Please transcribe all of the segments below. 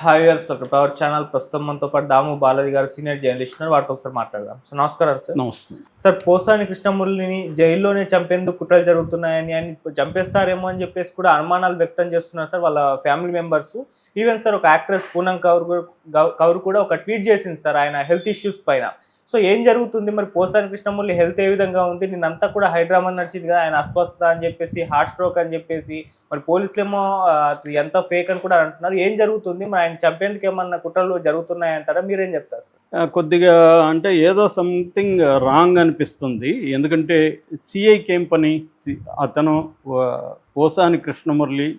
Hi viewers, welcome to our channel. ప్రస్తుతం మనతో పాటు దాము బాలాజీ గారు సీనియర్ జర్నలిస్ట్ ఉన్నారు. వారితో ఒకసారి మాట్లాడదాం. సో నమస్కారం సార్. నమస్తే. సార్, పోసాని కృష్ణమురళిని జైల్లోనే చంపేందుకు కుట్రలు జరుగుతున్నాయని, ఆయన చంపేస్తారేమో అని చెప్పేసి కూడా అనుమానాలు వ్యక్తం చేస్తున్నారు సార్ వాళ్ళ ఫ్యామిలీ మెంబర్స్. ఈవెన్ సార్ ఒక యాక్ట్రెస్ పూనం కౌర్ కూడా ఒక ట్వీట్ చేసింది సార్ ఆయన హెల్త్ ఇష్యూస్ పైన. సో ఏం జరుగుతుంది మరి? పోసాని కృష్ణమురళి హెల్త్ ఏ విధంగా ఉంది? నిన్నంతా కూడా హైడ్రామా నడిచింది కదా, ఆయన అస్వస్థత అని చెప్పేసి, హార్ట్ స్ట్రోక్ అని చెప్పేసి, మరి పోలీసులేమో అది ఎంత ఫేక్ అని కూడా అంటున్నారు. ఏం జరుగుతుంది మరి? ఆయన చంపేందుకు ఏమన్నా కుట్రలు జరుగుతున్నాయంటారా? మీరేం చెప్తారు సార్? కొద్దిగా అంటే ఏదో సంథింగ్ రాంగ్ అనిపిస్తుంది. ఎందుకంటే సిఐకి ఏం పని? అతను పోసాని కృష్ణమురళి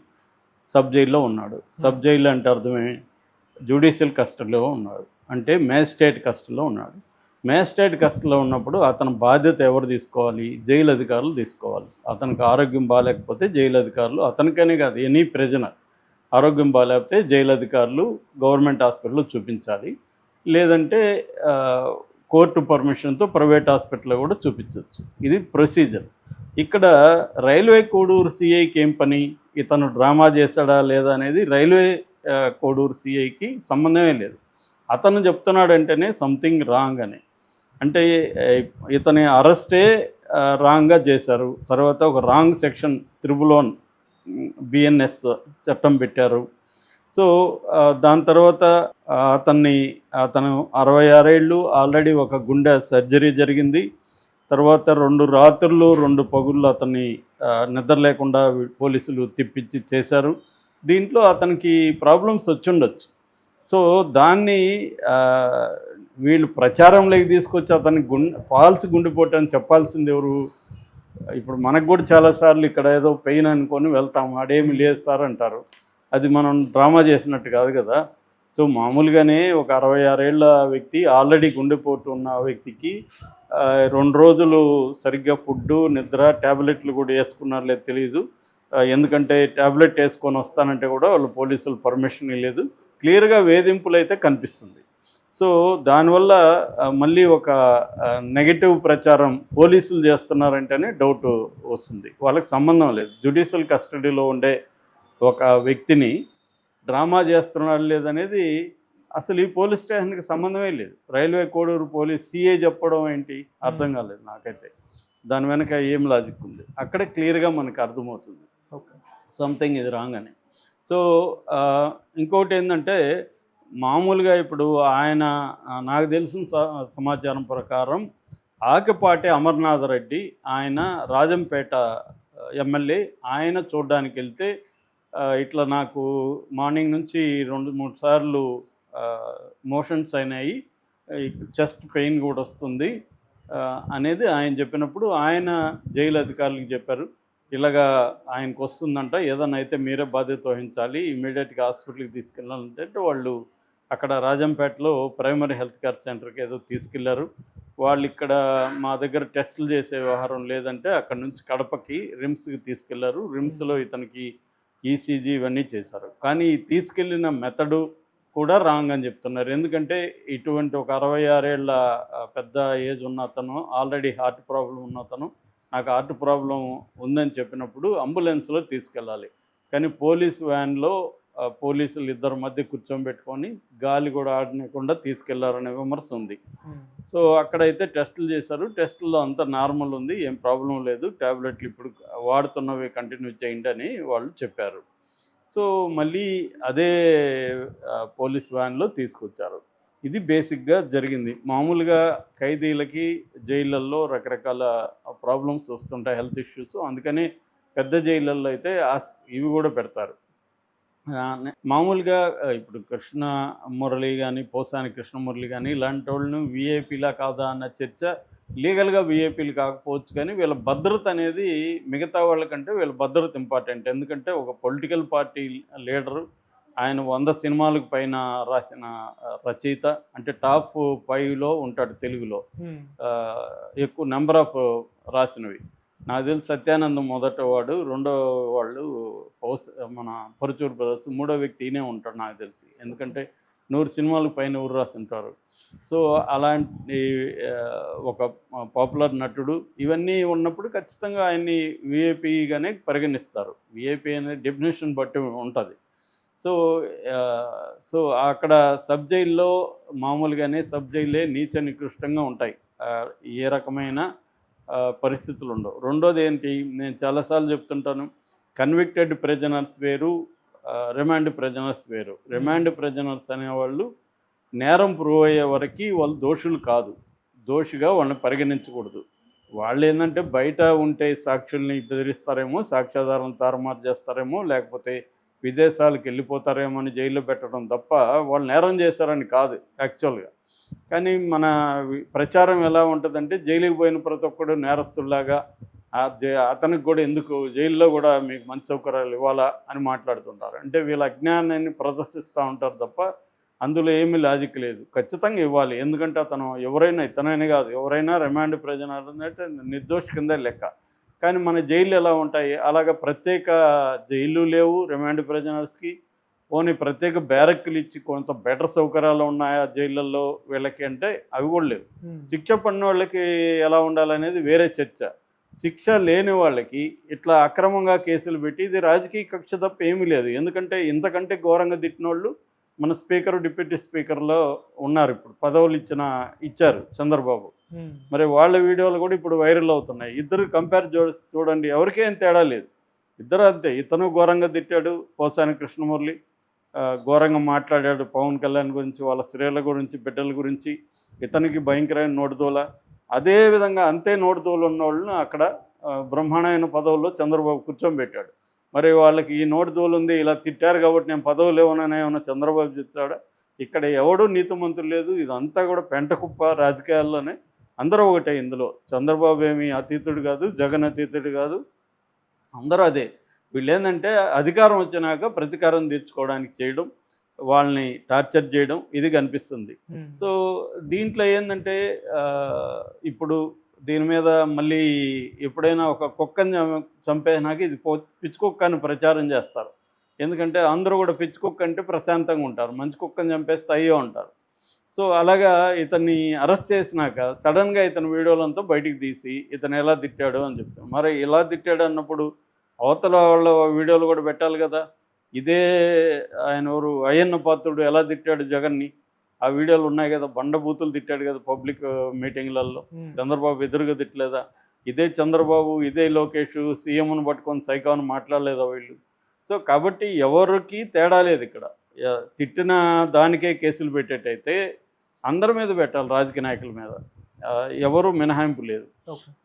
సబ్ జైల్లో ఉన్నాడు. సబ్ జైలు అంటే అర్థమే జ్యుడిషియల్ కస్టడీలో ఉన్నాడు, అంటే మేజిస్ట్రేట్ కస్టడీలో ఉన్నాడు. మేజిస్ట్రేట్ కస్టడీలో ఉన్నప్పుడు అతని బాధ్యత ఎవరు తీసుకోవాలి? జైలు అధికారులు తీసుకోవాలి. అతనికి ఆరోగ్యం బాగాలేకపోతే జైలు అధికారులు, అతనికనే కాదు ఎనీ ప్రిజనర్ ఆరోగ్యం బాగాలేకపోతే జైలు అధికారులు గవర్నమెంట్ హాస్పిటల్లో చూపించాలి. లేదంటే కోర్టు పర్మిషన్తో ప్రైవేట్ హాస్పిటల్లో కూడా చూపించవచ్చు. ఇది ప్రొసీజర్. ఇక్కడ రైల్వే కోడూరు సిఐకి ఏం పని? ఇతను డ్రామా చేశాడా లేదా అనేది రైల్వే కోడూరు సిఐకి సంబంధమే లేదు. అతను చెప్తున్నాడంటేనే సంథింగ్ రాంగ్ అని. అంటే ఇతని అరెస్టే రాంగ్గా చేశారు. తర్వాత ఒక రాంగ్ సెక్షన్ 301 బిఎన్ఎస్ చట్టం పెట్టారు. సో దాని తర్వాత అతను 66 ఏళ్ళు ఆల్రెడీ ఒక గుండె సర్జరీ జరిగింది. తర్వాత 2 రాత్రులు 2 పగుళ్ళు అతన్ని నిద్ర లేకుండా పోలీసులు తిప్పించి చేశారు. దీంట్లో అతనికి ప్రాబ్లమ్స్ వచ్చుండొచ్చు. సో దాన్ని వీళ్ళు ప్రచారంలోకి తీసుకొచ్చి అతనికి ఫాల్స్ గుండెపోటు అని చెప్పాల్సింది ఎవరు? ఇప్పుడు మనకు కూడా చాలాసార్లు ఇక్కడ ఏదో పెయిన్ అనుకొని వెళ్తాము, అడేమి లేదు సార్ అంటారు. అది మనం డ్రామా చేసినట్టు కాదు కదా. సో మామూలుగానే ఒక 66 ఏళ్ళ వ్యక్తి, ఆల్రెడీ గుండెపోటు ఉన్న వ్యక్తికి 2 రోజులు సరిగ్గా ఫుడ్డు నిద్ర ట్యాబ్లెట్లు కూడా వేసుకున్నారో లేదు తెలియదు. ఎందుకంటే ట్యాబ్లెట్ వేసుకొని వస్తానంటే కూడా వాళ్ళు పోలీసులు పర్మిషన్ ఇవ్వలేదు. క్లియర్గా వేధింపులు అయితే కనిపిస్తుంది. సో దానివల్ల మళ్ళీ ఒక నెగటివ్ ప్రచారం పోలీసులు చేస్తున్నారంటేనే డౌట్ వస్తుంది. వాళ్ళకి సంబంధం లేదు. జ్యుడిషియల్ కస్టడీలో ఉండే ఒక వ్యక్తిని డ్రామా చేస్తున్నాడు లేదనేది అసలు ఈ పోలీస్ స్టేషన్కి సంబంధమే లేదు. రైల్వే కోడూరు పోలీస్ సిఐ చెప్పడం ఏంటి అర్థం కాలేదు నాకైతే. దాని వెనక ఏం లాజిక్ ఉంది? అక్కడే క్లియర్గా మనకు అర్థమవుతుంది సంథింగ్ ఇది రాంగ్ అని. సో ఇంకోటి ఏంటంటే, మామూలుగా ఇప్పుడు ఆయన నాకు తెలిసిన సమాచారం ప్రకారం ఆకిపాటి అమర్నాథ్ రెడ్డి, ఆయన రాజంపేట ఎమ్మెల్యే, ఆయన చూడడానికి వెళ్తే ఇట్లా నాకు మార్నింగ్ నుంచి 2-3 సార్లు మోషన్స్ అయినాయి, చెస్ట్ పెయిన్ కూడా వస్తుంది అనేది ఆయన చెప్పినప్పుడు ఆయన జైలు అధికారులకు చెప్పారు, ఇలాగా ఆయనకు వస్తుందంట, ఏదైనా అయితే మీరే బాధ్యత వహించాలి, ఇమీడియట్గా హాస్పిటల్కి తీసుకెళ్ళాలంటే వాళ్ళు అక్కడ రాజంపేటలో ప్రైమరీ హెల్త్ కేర్ సెంటర్కి ఏదో తీసుకెళ్లారు. వాళ్ళు ఇక్కడ మా దగ్గర టెస్టులు చేసే వ్యవహారం లేదంటే అక్కడ నుంచి కడపకి రిమ్స్కి తీసుకెళ్లారు. రిమ్స్లో ఇతనికి ఈసీజీ ఇవన్నీ చేశారు. కానీ తీసుకెళ్ళిన మెథడు కూడా రాంగ్ అని చెప్తున్నారు. ఎందుకంటే ఇటువంటి ఒక 66 ఏళ్ళ పెద్ద ఏజ్ ఉన్న అతను, ఆల్రెడీ హార్ట్ ప్రాబ్లం ఉన్న అతను, నాకు హార్ట్ ప్రాబ్లం ఉందని చెప్పినప్పుడు అంబులెన్స్లో తీసుకెళ్ళాలి. కానీ పోలీస్ వ్యాన్లో పోలీసులు 2 మధ్య కూర్చోబెట్టుకొని గాలి కూడా ఆడనీయకుండా తీసుకెళ్లారనే విమర్శ ఉంది. సో అక్కడైతే టెస్టులు చేశారు. టెస్టుల్లో అంతా నార్మల్ ఉంది, ఏం ప్రాబ్లం లేదు, ట్యాబ్లెట్లు ఇప్పుడు వాడుతున్నవి కంటిన్యూ చేయండి అని వాళ్ళు చెప్పారు. సో మళ్ళీ అదే పోలీస్ వ్యాన్లో తీసుకొచ్చారు. ఇది బేసిక్గా జరిగింది. మామూలుగా ఖైదీలకి జైళ్ళల్లో రకరకాల ప్రాబ్లమ్స్ వస్తుంటాయి, హెల్త్ ఇష్యూస్. అందుకని పెద్ద జైళ్ళల్లో అయితే ఇవి కూడా పెడతారు. మామూలుగా ఇప్పుడు కృష్ణమురళి కానీ, పోసాని కృష్ణమురళి కానీ ఇలాంటి వాళ్ళను వీఐపీలా కాదా అన్న చర్చ. లీగల్గా వీఐపీలు కాకపోవచ్చు, కానీ వీళ్ళ భద్రత అనేది మిగతా వాళ్ళకంటే వీళ్ళ భద్రత ఇంపార్టెంట్. ఎందుకంటే ఒక పొలిటికల్ పార్టీ లీడరు, ఆయన 100 సినిమాలకు పైన రాసిన రచయిత, అంటే టాప్ 5లో ఉంటాడు తెలుగులో, ఎక్కువ నెంబర్ ఆఫ్ రాసినవి. నాకు తెలిసి సత్యానందం మొదట వాడు, రెండో వాళ్ళు మన పరుచూరు బ్రదర్స్, మూడో వ్యక్తి ఈయనే ఉంటాడు నాకు తెలిసి. ఎందుకంటే 100 సినిమాలకు పైన ఊరు రాసింటారు. సో అలాంటి ఒక పాపులర్ నటుడు, ఇవన్నీ ఉన్నప్పుడు ఖచ్చితంగా ఆయన్ని వీఐపీగానే పరిగణిస్తారు. వీఐపీ అనే డెఫినేషన్ బట్టి ఉంటుంది. సో సో అక్కడ సబ్ జైల్లో మామూలుగానే సబ్ జైలే నీచ నికృష్టంగా ఉంటాయి. ఏ రకమైన పరిస్థితులు ఉండవు. రెండోది ఏంటి, నేను చాలాసార్లు చెప్తుంటాను, కన్విక్టెడ్ ప్రిజనర్స్ వేరు, రిమాండ్ ప్రిజనర్స్ వేరు. రిమాండ్ ప్రిజనర్స్ అనేవాళ్ళు నేరం ప్రూవ్ అయ్యే వరకు వాళ్ళు దోషులు కాదు, దోషిగా వాళ్ళని పరిగణించకూడదు. వాళ్ళు ఏంటంటే బయట ఉంటే సాక్షుల్ని బెదిరిస్తారేమో, సాక్ష్యాధారం తారుమారు చేస్తారేమో, లేకపోతే విదేశాలకు వెళ్ళిపోతారేమో అని జైల్లో పెట్టడం తప్ప వాళ్ళు నేరం చేశారని కాదు యాక్చువల్గా. కానీ మన ప్రచారం ఎలా ఉంటుందంటే జైలుకి పోయిన ప్రతి ఒక్కడు నేరస్తుల్లాగా అతనికి కూడా ఎందుకు జైల్లో కూడా మీకు మంచి సౌకర్యాలు ఇవ్వాలా అని మాట్లాడుతుంటారు. అంటే వీళ్ళ అజ్ఞానాన్ని ప్రదర్శిస్తూ ఉంటారు తప్ప అందులో ఏమీ లాజిక్ లేదు. ఖచ్చితంగా ఇవ్వాలి, ఎందుకంటే అతను ఎవరైనా, ఇతనైనా కాదు ఎవరైనా రిమాండ్ ప్రయోజనాలు అంటే నిర్దోషి కింద లెక్క. కానీ మన జైళ్ళు ఎలా ఉంటాయి, అలాగ ప్రత్యేక జైళ్ళు లేవు రిమాండ్ ప్రిజనర్స్కి. ఓన్లీ ప్రత్యేక బ్యారక్కులు ఇచ్చి కొంత బెటర్ సౌకర్యాలు ఉన్నాయా జైళ్ళల్లో వీళ్ళకి అంటే అవి కూడా లేవు. శిక్ష పడిన వాళ్ళకి ఎలా ఉండాలనేది వేరే చర్చ. శిక్ష లేని వాళ్ళకి ఇట్లా అక్రమంగా కేసులు పెట్టి ఇది రాజకీయ కక్ష తప్ప ఏమీ లేదు. ఎందుకంటే ఇంతకంటే ఘోరంగా తిట్టిన వాళ్ళు మన స్పీకర్, డిప్యూటీ స్పీకర్లో ఉన్నారు. ఇప్పుడు పదవులు ఇచ్చారు చంద్రబాబు. మరి వాళ్ళ వీడియోలు కూడా ఇప్పుడు వైరల్ అవుతున్నాయి. ఇద్దరు కంపేర్ చూడండి, ఎవరికేం తేడా లేదు, ఇద్దరు అంతే. ఇతను ఘోరంగా తిట్టాడు, పోసాని కృష్ణమురళి ఘోరంగా మాట్లాడాడు పవన్ కళ్యాణ్ గురించి, వాళ్ళ స్త్రీల గురించి, బిడ్డల గురించి. ఇతనికి భయంకరమైన నోటుదోల. అదేవిధంగా అంతే నోటుదోలు ఉన్న వాళ్ళను అక్కడ బ్రహ్మాండమైన పదవుల్లో చంద్రబాబు కూర్చోబెట్టాడు. మరి వాళ్ళకి ఈ నోటుదోలు ఉంది, ఇలా తిట్టారు కాబట్టి నేను పదవులు ఏమన్నా చంద్రబాబు చెప్తాడా? ఇక్కడ ఎవడూ నీతిమంతులు లేదు. ఇదంతా కూడా పెంటకుప్ప రాజకీయాల్లోనే. అందరూ ఒకటే ఇందులో. చంద్రబాబు ఏమీ అతీతుడు కాదు, జగన్ అతీతుడు కాదు, అందరూ అదే. వీళ్ళు ఏంటంటే అధికారం వచ్చినాక ప్రతీకారం తీర్చుకోవడానికి చేయడం, వాళ్ళని టార్చర్ చేయడం, ఇది కనిపిస్తుంది. సో దీంట్లో ఏంటంటే ఇప్పుడు దీని మీద మళ్ళీ ఎప్పుడైనా ఒక కుక్కని చంపేసినాక ఇది పిచ్చి కుక్క అని ప్రచారం చేస్తారు. ఎందుకంటే అందరూ కూడా పిచ్చి కుక్క అంటే ప్రశాంతంగా ఉంటారు, మంచి కుక్కని చంపేస్తే అయ్యో ఉంటారు. సో అలాగా ఇతన్ని అరెస్ట్ చేసినాక సడన్గా ఇతని వీడియోలంతా బయటికి తీసి ఇతను ఎలా తిట్టాడు అని చెప్తాను. మరి ఇలా తిట్టాడు అన్నప్పుడు అవతల వాళ్ళ వీడియోలు కూడా పెట్టాలి కదా. ఇదే ఆయన ఎవరు అయ్యన్న పాత్రుడు ఎలా తిట్టాడు జగన్ని, ఆ వీడియోలు ఉన్నాయి కదా. బండబూతులు తిట్టాడు కదా పబ్లిక్ మీటింగ్లలో. చంద్రబాబు ఎదురుగా తిట్టలేదా? ఇదే చంద్రబాబు, ఇదే లోకేష్ సీఎంను పట్టుకొని సైకాన్ని మాట్లాడలేదా వీళ్ళు? సో కాబట్టి ఎవరికి తేడా లేదు ఇక్కడ. తిట్టిన దానికే కేసులు పెట్టేటైతే అందరి మీద పెట్టాలి, రాజకీయ నాయకుల మీద. ఎవరు మినహాయింపు లేదు.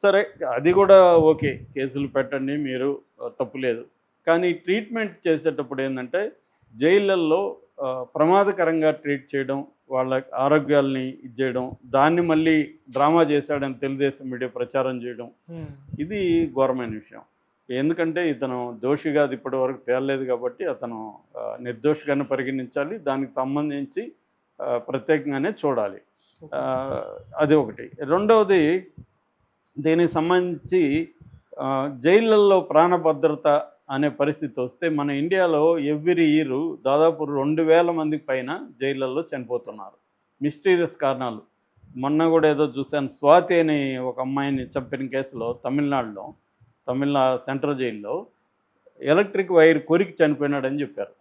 సరే అది కూడా ఓకే, కేసులు పెట్టండి మీరు, తప్పు లేదు. కానీ ట్రీట్మెంట్ చేసేటప్పుడు ఏంటంటే జైళ్ళల్లో ప్రమాదకరంగా ట్రీట్ చేయడం, వాళ్ళ ఆరోగ్యాల్ని ఇచ్చేయడం, దాన్ని మళ్ళీ డ్రామా చేశాడని తెలుగుదేశం మీడియా ప్రచారం చేయడం, ఇది ఘోరమైన విషయం. ఎందుకంటే ఇతను దోషిగా అది ఇప్పటి వరకు తేలలేదు కాబట్టి అతను నిర్దోషిగానే పరిగణించాలి, దానికి సంబంధించి ప్రత్యేకంగానే చూడాలి. అది ఒకటి. రెండవది, దీనికి సంబంధించి జైళ్ళల్లో ప్రాణభద్రత అనే పరిస్థితి వస్తే మన ఇండియాలో ఎవ్రీ ఇయర్ దాదాపు 2000 మందికి పైన జైళ్ళల్లో చనిపోతున్నారు మిస్టీరియస్ కారణాలు. మొన్న కూడా ఏదో చూశాను, స్వాతి అని ఒక అమ్మాయిని చంపిన కేసులో తమిళనాడులో, సెంట్రల్ జైల్లో ఎలక్ట్రిక్ వైర్ కొరికి చనిపోయినాడని చెప్పారు.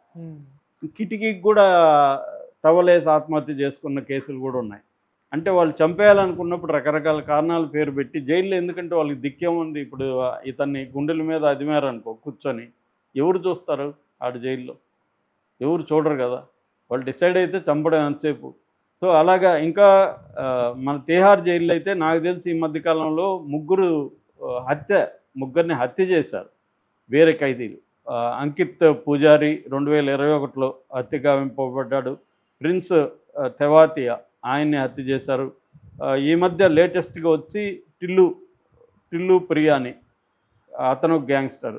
కిటికీకి కూడా టవలేసి ఆత్మహత్య చేసుకున్న కేసులు కూడా ఉన్నాయి. అంటే వాళ్ళు చంపేయాలనుకున్నప్పుడు రకరకాల కారణాలు పేరు పెట్టి జైల్లో, ఎందుకంటే వాళ్ళకి దిక్కేముంది. ఇప్పుడు ఇతన్ని గుండెల మీద అదిమారనుకో కూర్చొని, ఎవరు చూస్తారు ఆడు జైల్లో? ఎవరు చూడరు కదా. వాళ్ళు డిసైడ్ అయితే చంపడం ఎంతసేపు. సో అలాగా ఇంకా మన తిహార్ జైల్లో అయితే నాకు తెలిసి ఈ మధ్యకాలంలో ముగ్గురిని హత్య చేశారు వేరే ఖైదీలు. అంకిత్ పూజారి 2021లో హత్య గావింపబడ్డాడు. ప్రిన్స్ తెవాతియా ఆయన్ని హత్య చేశారు. ఈ మధ్య లేటెస్ట్గా వచ్చి టిల్లు ప్రియాని, అతను గ్యాంగ్స్టర్.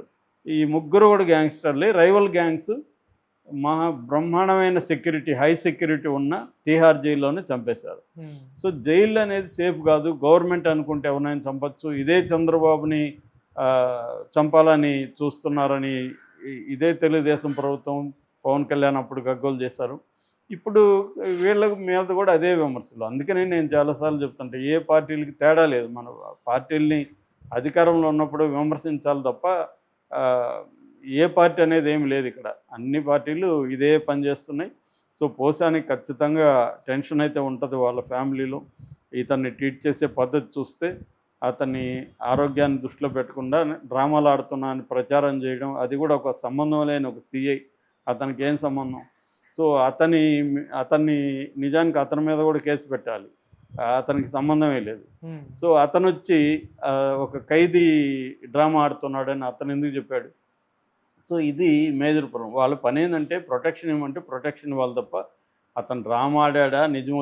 ఈ ముగ్గురు కూడా గ్యాంగ్స్టర్లే, రైవల్ గ్యాంగ్స్. బ్రహ్మాండమైన సెక్యూరిటీ, హై సెక్యూరిటీ ఉన్న తిహార్ జైల్లోనే చంపేశారు. సో జైలు అనేది సేఫ్ కాదు. గవర్నమెంట్ అనుకుంటే ఎవరైనా చంపచ్చు. ఇదే చంద్రబాబుని చంపాలని చూస్తున్నారని ఇదే తెలుగుదేశం ప్రభుత్వం, పవన్ కళ్యాణ్ అప్పుడు గగ్గోలు చేశారు. ఇప్పుడు వీళ్ళ మీద కూడా అదే విమర్శలు. అందుకనే నేను చాలాసార్లు చెప్తుంటే ఏ పార్టీలకి తేడా లేదు. మన పార్టీలని అధికారంలో ఉన్నప్పుడు విమర్శించాలి తప్ప ఏ పార్టీ అనేది ఏమి లేదు ఇక్కడ, అన్ని పార్టీలు ఇదే పని చేస్తున్నాయి. సో పోసానికి ఖచ్చితంగా టెన్షన్ అయితే ఉంటుంది వాళ్ళ ఫ్యామిలీలో. ఇతన్ని ట్రీట్ చేసే పద్ధతి చూస్తే అతని ఆరోగ్యాన్ని దృష్టిలో పెట్టకుండా డ్రామాలు ఆడుతున్నా అని ప్రచారం చేయడం, అది కూడా ఒక సంబంధం లేని ఒక సిఐ, అతనికి ఏం సంబంధం? సో అతన్ని నిజానికి అతని మీద కూడా కేసు పెట్టాలి, అతనికి సంబంధమే లేదు. సో అతను వచ్చి ఒక ఖైదీ డ్రామా ఆడుతున్నాడని అతను ఎందుకు చెప్పాడు? సో ఇది మేజర్ ప్రాబ్లం. వాళ్ళ పని ఏంటంటే ప్రొటెక్షన్ ఇవ్వమంటే ప్రొటెక్షన్ ఇవ్వాలి తప్ప అతను డ్రామా ఆడా నిజం